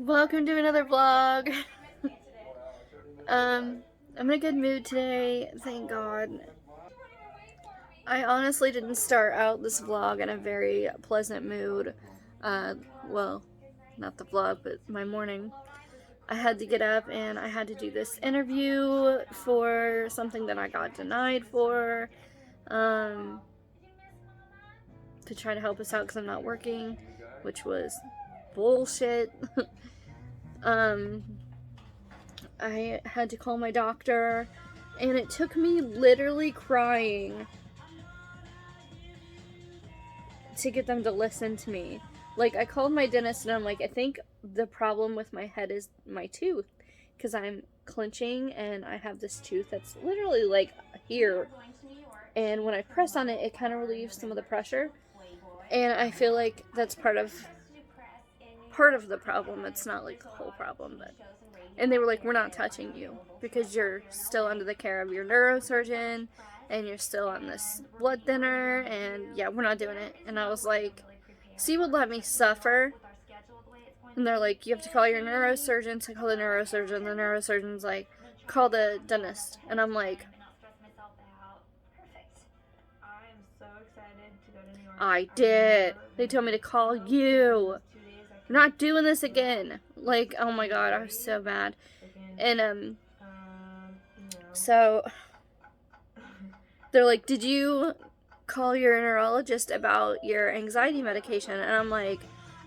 Welcome to another vlog. I'm in a good mood today, thank God. I honestly didn't start out this vlog in a very pleasant mood. Well, not the vlog, but my morning. I had to get up and I had to do this interview for something that I got denied for, to try to help us out because I'm not working, which was bullshit. I had to call my doctor, and it took me literally crying to get them to listen to me. Like, I called my dentist, and I'm like, I think the problem with my head is my tooth, because I'm clenching, and I have this tooth that's literally, like, here, and when I press on it, it kind of relieves some of the pressure, and I feel like that's part of the problem. It's not, like, the whole problem, but... And they were like, we're not touching you because you're still under the care of your neurosurgeon and you're still on this blood thinner, and yeah, we're not doing it. And I was like, so you would let me suffer? And they're like, you have to call your neurosurgeon. So I call the neurosurgeon. The neurosurgeon's like, call the dentist. And I'm like, I did. They told me to call you. We're not doing this again. Like, oh my God, I was so mad. And, so they're like, did you call your neurologist about your anxiety medication? And I'm like,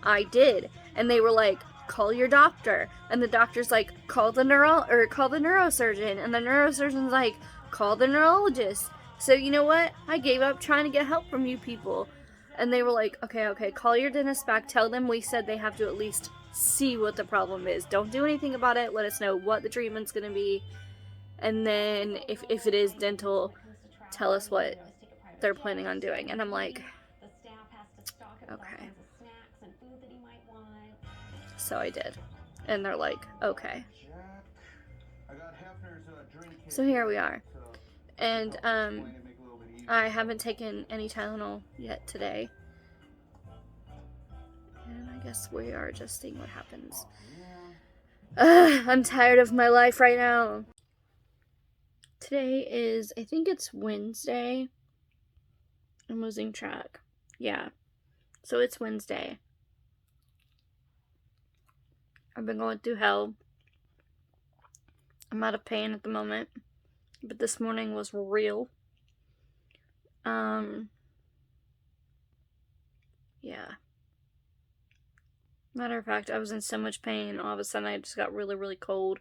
I did. And they were like, call your doctor. And the doctor's like, call the neurosurgeon. And the neurosurgeon's like, call the neurologist. So you know what? I gave up trying to get help from you people. And they were like, okay, call your dentist back. Tell them we said they have to at least see what the problem is. Don't do anything about it. Let us know what the treatment's going to be. And then if it is dental, tell us what they're planning on doing. And I'm like, okay. So I did. And they're like, okay. So here we are. And I haven't taken any Tylenol yet today. And I guess we are just seeing what happens. I'm tired of my life right now. Today is, I think it's Wednesday. I'm losing track. Yeah. So it's Wednesday. I've been going through hell. I'm out of pain at the moment. But this morning was real. Yeah. Matter of fact, I was in so much pain, all of a sudden I just got really, really cold.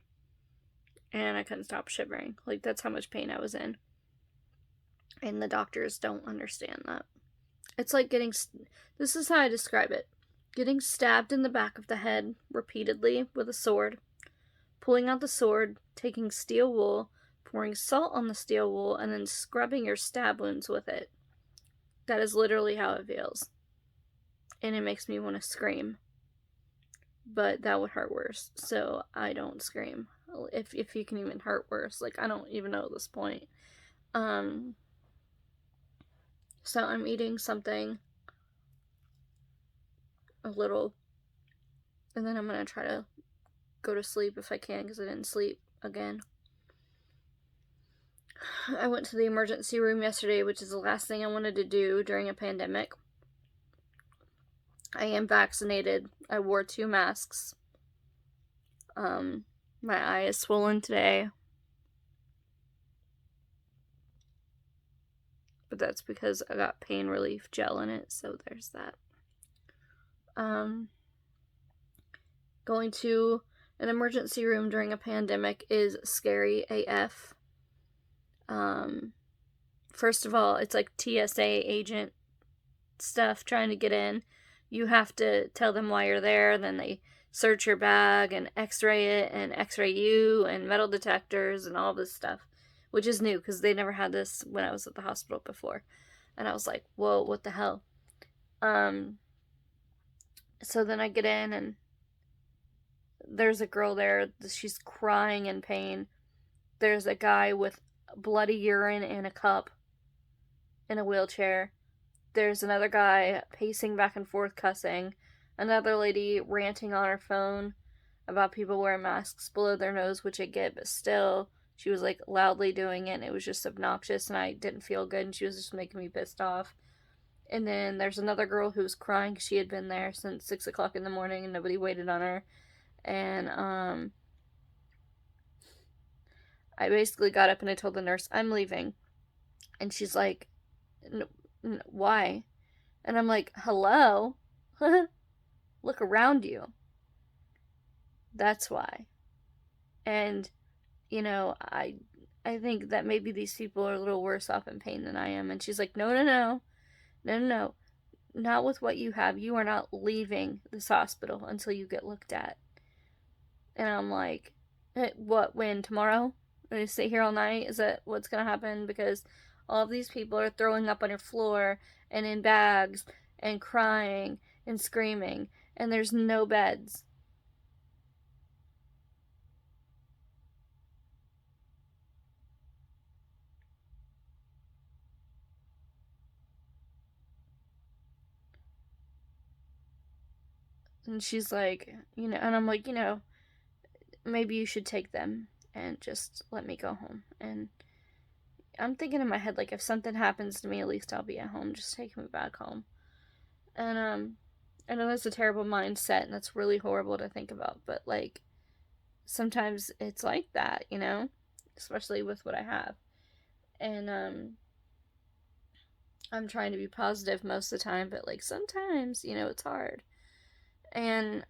And I couldn't stop shivering. Like, that's how much pain I was in. And the doctors don't understand that. It's like this is how I describe it. Getting stabbed in the back of the head repeatedly with a sword, pulling out the sword, taking steel wool, pouring salt on the steel wool, and then scrubbing your stab wounds with it. That is literally how it feels. And it makes me want to scream. But that would hurt worse, so I don't scream. If you can even hurt worse. Like, I don't even know at this point. So I'm eating something a little, and then I'm gonna try to go to sleep if I can, because I didn't sleep again. I went to the emergency room yesterday, which is the last thing I wanted to do during a pandemic. I am vaccinated. I wore 2 masks. My eye is swollen today. But that's because I got pain relief gel in it, so there's that. Going to an emergency room during a pandemic is scary AF. First of all, it's like TSA agent stuff trying to get in. You have to tell them why you're there, then they search your bag and x-ray it and x-ray you and metal detectors and all this stuff, which is new because they never had this when I was at the hospital before. And I was like, whoa, what the hell? So then I get in and there's a girl there. She's crying in pain. There's a guy with bloody urine in a cup in a wheelchair. There's another guy pacing back and forth cussing. Another lady ranting on her phone. about people wearing masks below their nose, which I get, but still, she was like loudly doing it and it was just obnoxious and I didn't feel good and she was just making me pissed off. And then there's another girl who was crying because she had been there since 6 o'clock in the morning and nobody waited on her. And I basically got up and I told the nurse, I'm leaving. And she's like, why? And I'm like, hello? Look around you. That's why. And, you know, I think that maybe these people are a little worse off in pain than I am. And she's like, no, not with what you have. You are not leaving this hospital until you get looked at. And I'm like, what, when, tomorrow? Are you stay here all night? Is that what's going to happen? Because all of these people are throwing up on your floor and in bags and crying and screaming. And there's no beds. And she's like, you know, and I'm like, you know, maybe you should take them and just let me go home. And I'm thinking in my head, like, if something happens to me, at least I'll be at home. Just take me back home. And, I know that's a terrible mindset and that's really horrible to think about, but, like, sometimes it's like that, you know? Especially with what I have. And, I'm trying to be positive most of the time, but, like, sometimes, you know, it's hard. And,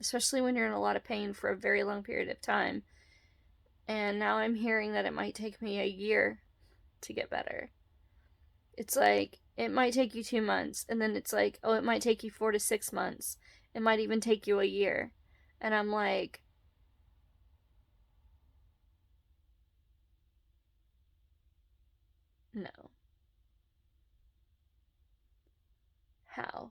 especially when you're in a lot of pain for a very long period of time. And now I'm hearing that it might take me a year to get better. It's like, it might take you 2 months, and then it's like, oh, it might take you 4 to 6 months. It might even take you a year. And I'm like, no. How?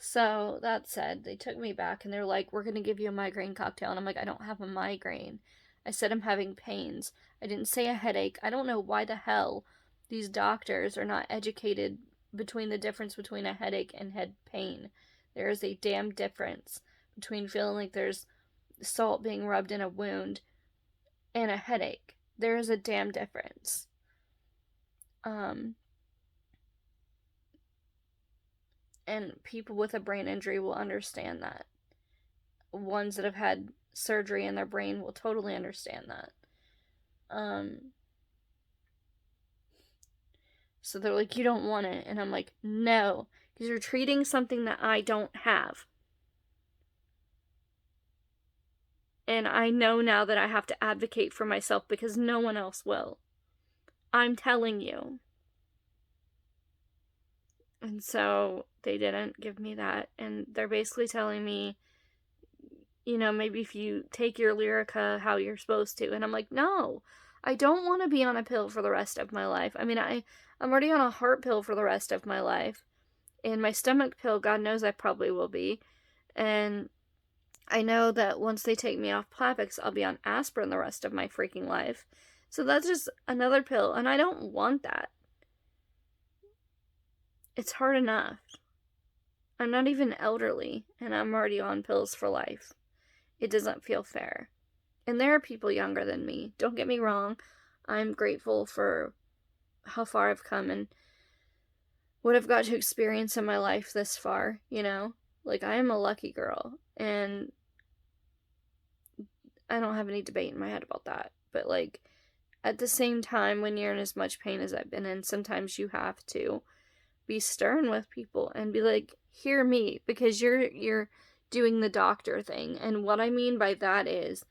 So, that said, they took me back and they're like, we're gonna give you a migraine cocktail. And I'm like, I don't have a migraine. I said I'm having pains. I didn't say a headache. I don't know why the hell these doctors are not educated between the difference between a headache and head pain. There is a damn difference between feeling like there's salt being rubbed in a wound and a headache. There is a damn difference. And people with a brain injury will understand that. Ones that have had surgery in their brain will totally understand that. So they're like, you don't want it. And I'm like, no, because you're treating something that I don't have. And I know now that I have to advocate for myself because no one else will. I'm telling you. And so they didn't give me that. And they're basically telling me, you know, maybe if you take your Lyrica how you're supposed to. And I'm like, no, I don't want to be on a pill for the rest of my life. I mean, I'm already on a heart pill for the rest of my life. And my stomach pill, God knows I probably will be. And I know that once they take me off Plavix, I'll be on aspirin the rest of my freaking life. So that's just another pill. And I don't want that. It's hard enough. I'm not even elderly, and I'm already on pills for life. It doesn't feel fair. And there are people younger than me. Don't get me wrong. I'm grateful for how far I've come and what I've got to experience in my life this far, you know? Like, I am a lucky girl, and I don't have any debate in my head about that. But, like, at the same time, when you're in as much pain as I've been in, sometimes you have to be stern with people and be like, hear me, because you're doing the doctor thing. And what I mean by that is,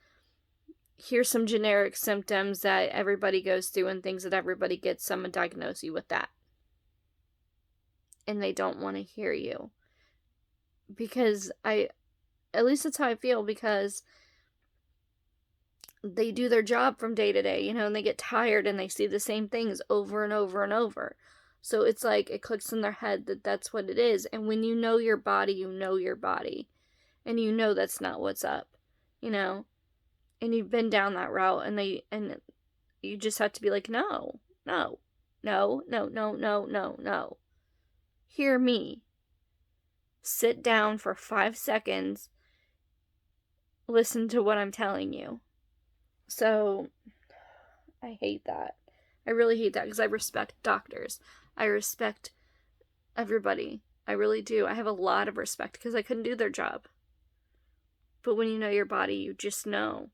here's some generic symptoms that everybody goes through and things that everybody gets. Someone diagnose you with that. And they don't want to hear you. Because at least that's how I feel, because they do their job from day to day, you know, and they get tired and they see the same things over and over and over. So it's like it clicks in their head that that's what it is. And when you know your body, you know your body. And you know that's not what's up, you know? And you've been down that route and you just have to be like, no. Hear me. Sit down for 5 seconds listen to what I'm telling you. So, I hate that. I really hate that because I respect doctors. I respect everybody. I really do. I have a lot of respect because I couldn't do their job. But when you know your body, you just know.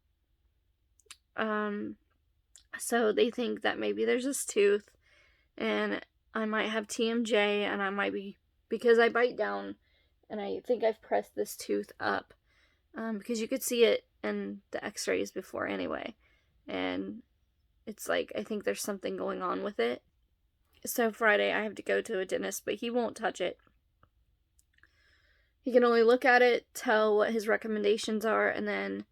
So they think that maybe there's this tooth and I might have TMJ and I might be, because I bite down and I think I've pressed this tooth up. Because you could see it in the x-rays before anyway. And it's like, I think there's something going on with it. So Friday I have to go to a dentist, but he won't touch it. He can only look at it, tell what his recommendations are, and then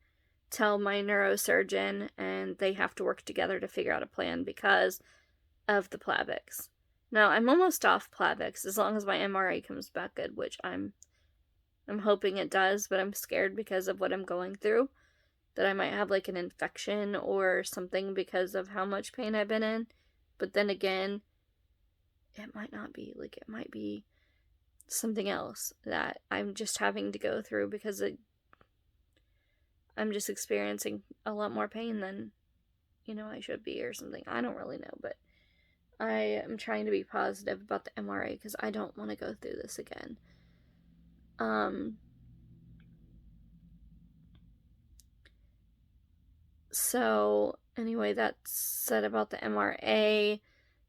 tell my neurosurgeon, and they have to work together to figure out a plan because of the Plavix. Now, I'm almost off Plavix as long as my MRA comes back good, which I'm hoping it does, but I'm scared because of what I'm going through, that I might have like an infection or something because of how much pain I've been in. But then again, it might not be. Like, it might be something else that I'm just having to go through because I'm just experiencing a lot more pain than, I should be or something. I don't really know, but I am trying to be positive about the MRA because I don't want to go through this again. So, anyway, that's said about the MRA.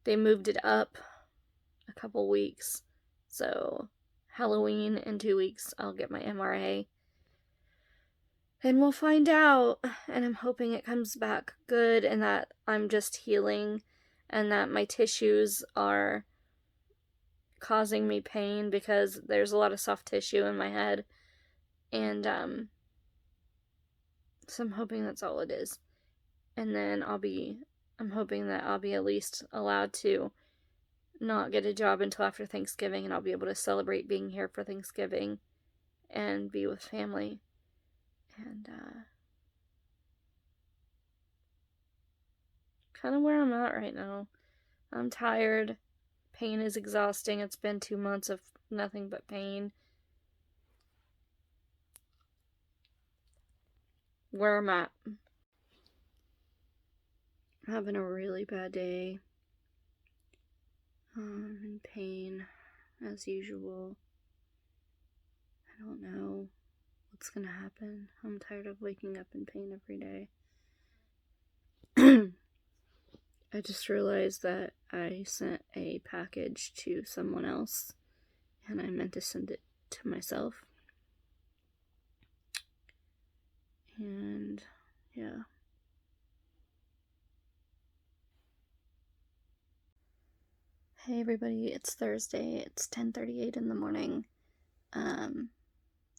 They moved it up a couple weeks. So, Halloween in 2 weeks, I'll get my MRA. And we'll find out. And I'm hoping it comes back good and that I'm just healing and that my tissues are causing me pain because there's a lot of soft tissue in my head. And, so I'm hoping that's all it is. And then I'm hoping that I'll be at least allowed to not get a job until after Thanksgiving, and I'll be able to celebrate being here for Thanksgiving and be with family. And kind of where I'm at right now. I'm tired. Pain is exhausting. It's been 2 months of nothing but pain. Where I'm at. I'm having a really bad day. In pain, as usual. I don't know what's gonna happen. I'm tired of waking up in pain every day. I just realized that I sent a package to someone else, and I meant to send it to myself. And, yeah. Hey everybody, it's Thursday. It's 10:38 in the morning.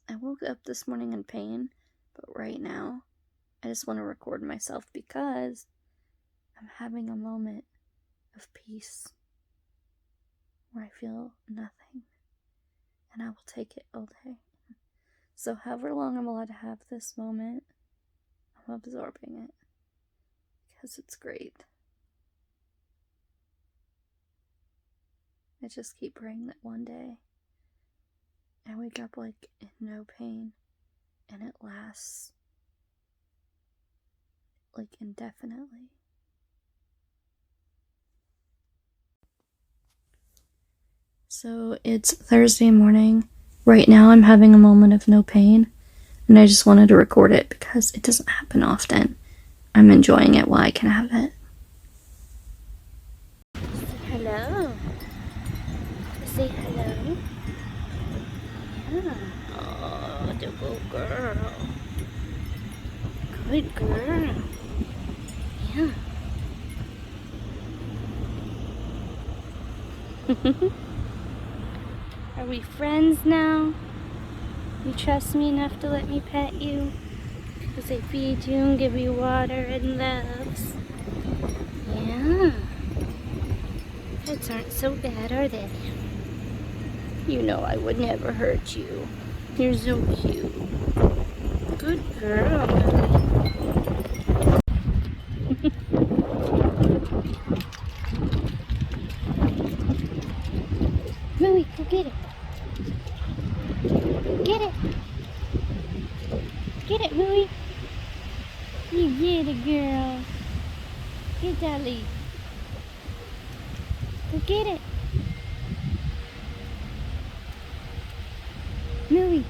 I woke up this morning in pain, but right now, I just want to record myself because I'm having a moment of peace where I feel nothing, and I will take it all day. So however long I'm allowed to have this moment, I'm absorbing it because it's great. I just keep praying that one day I wake up like in no pain and it lasts like indefinitely. So it's Thursday morning. Right now I'm having a moment of no pain, and I just wanted to record it because it doesn't happen often. I'm enjoying it while I can have it. Hello. Say hello. Yeah. Oh, the good girl. Good girl. Yeah. Are we friends now? You trust me enough to let me pet you? Because I feed you and give you water and loves. Yeah. Pets aren't so bad, are they? You know I would never hurt you. You're so cute. Good girl, Louie, go get it. Get it. Get it, Louie. You get it, girl. Get that leaf. Go get it. Louie,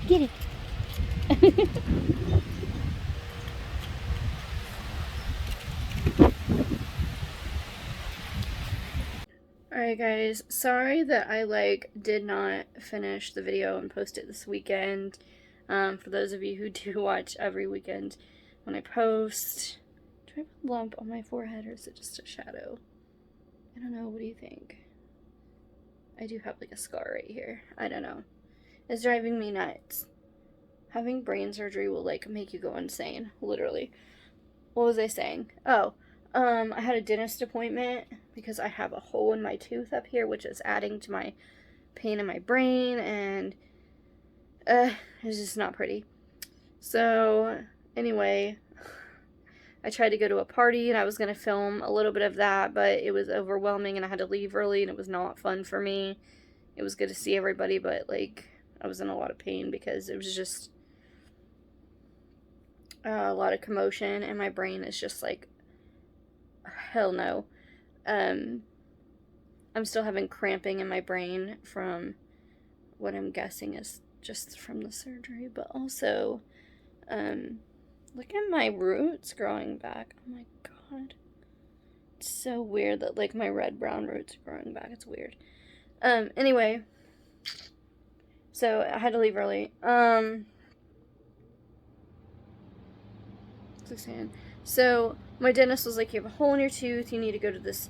get it. Alright guys, sorry that I did not finish the video and post it this weekend. For those of you who do watch every weekend when I post. Do I have a lump on my forehead or is it just a shadow? I don't know, what do you think? I do have a scar right here. I don't know. It's driving me nuts. Having brain surgery will make you go insane, literally. What was I saying? Oh, I had a dentist appointment because I have a hole in my tooth up here, which is adding to my pain in my brain, and it's just not pretty. So, anyway, I tried to go to a party, and I was going to film a little bit of that, but it was overwhelming, and I had to leave early, and it was not fun for me. It was good to see everybody, but, I was in a lot of pain because it was just a lot of commotion, and my brain is just hell no. I'm still having cramping in my brain from what I'm guessing is just from the surgery, but also, look at my roots growing back. Oh my god. It's so weird that, my red-brown roots are growing back. It's weird. Anyway. So, I had to leave early. So, my dentist was like, you have a hole in your tooth, you need to go to this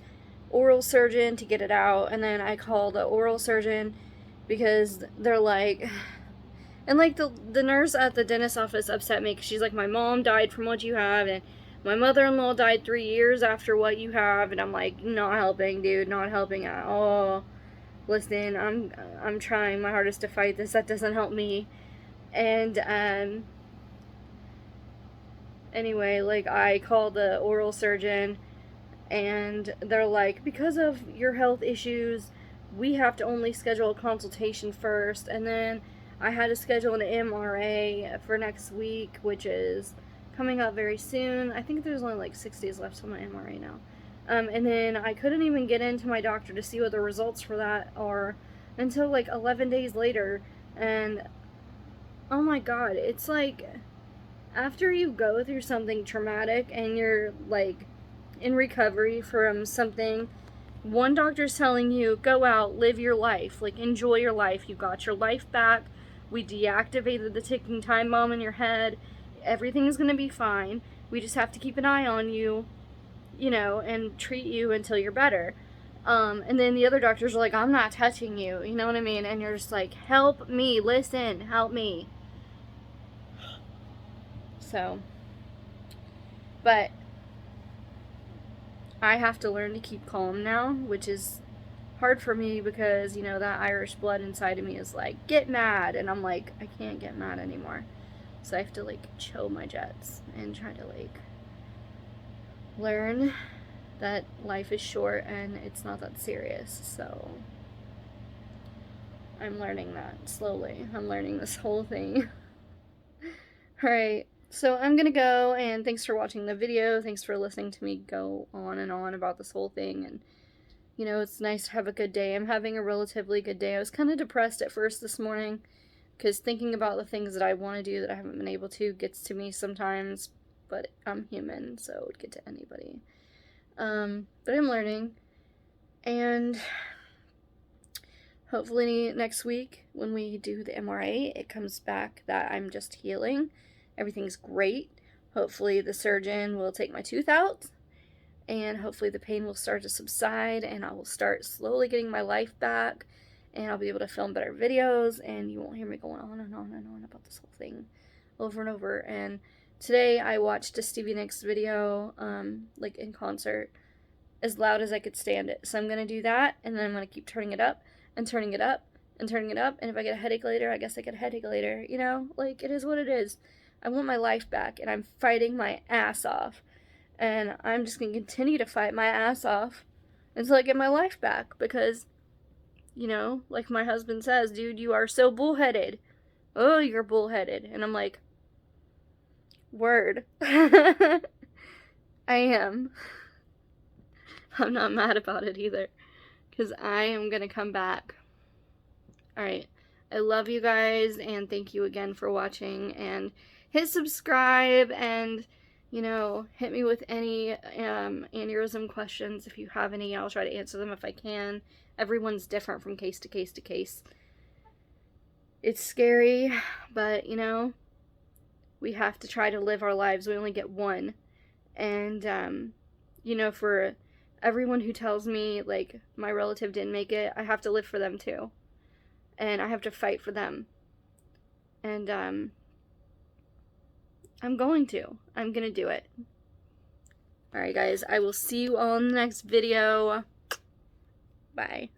oral surgeon to get it out, and then I called the oral surgeon because they're like, and the nurse at the dentist office upset me because she's like, my mom died from what you have, and my mother-in-law died 3 years after what you have, and I'm like, not helping, dude, not helping at all. Listen, I'm trying my hardest to fight this, that doesn't help me, and, anyway, I called the oral surgeon, and they're like, because of your health issues, we have to only schedule a consultation first, and then I had to schedule an MRA for next week, which is coming up very soon. I think there's only 6 days left on my MRA now. And then I couldn't even get into my doctor to see what the results for that are until 11 days later, and oh my god, it's after you go through something traumatic and you're in recovery from something, one doctor's telling you, go out, live your life, enjoy your life, you got your life back, we deactivated the ticking time bomb in your head, everything's gonna be fine, we just have to keep an eye on you, and treat you until you're better. And then the other doctors are like, I'm not touching you, you know what I mean? And you're just like, help me, listen, help me. So, but I have to learn to keep calm now, which is hard for me because, that Irish blood inside of me is like, get mad, and I'm like, I can't get mad anymore. So I have to chill my jets and try to learn that life is short and it's not that serious. So I'm learning that slowly. I'm learning this whole thing. Alright, so I'm gonna go, and thanks for watching the video. Thanks for listening to me go on and on about this whole thing. And, it's nice to have a good day. I'm having a relatively good day. I was kind of depressed at first this morning because thinking about the things that I want to do that I haven't been able to gets to me sometimes. But I'm human, so it would get to anybody. But I'm learning. And hopefully next week when we do the MRA, it comes back that I'm just healing. Everything's great. Hopefully the surgeon will take my tooth out, and hopefully the pain will start to subside, and I will start slowly getting my life back, and I'll be able to film better videos, and you won't hear me going on and on and on about this whole thing over and over. And today I watched a Stevie Nicks video, in concert, as loud as I could stand it. So I'm going to do that, and then I'm going to keep turning it up, and turning it up, and turning it up, and if I get a headache later, I guess I get a headache later, it is what it is. I want my life back, and I'm fighting my ass off, and I'm just going to continue to fight my ass off until I get my life back, because, like my husband says, dude, you are so bullheaded. Oh, you're bullheaded. And I'm like, Word. I am. I'm not mad about it either, because I am gonna come back. Alright, I love you guys, and thank you again for watching, and hit subscribe, and, you know, hit me with any aneurysm questions if you have any. I'll try to answer them if I can. Everyone's different from case to case to case. It's scary, but, you know, we have to try to live our lives. We only get one. And, you know, for everyone who tells me, like, my relative didn't make it, I have to live for them too. And I have to fight for them. And, I'm going to. I'm gonna do it. Alright, guys, I will see you all in the next video. Bye.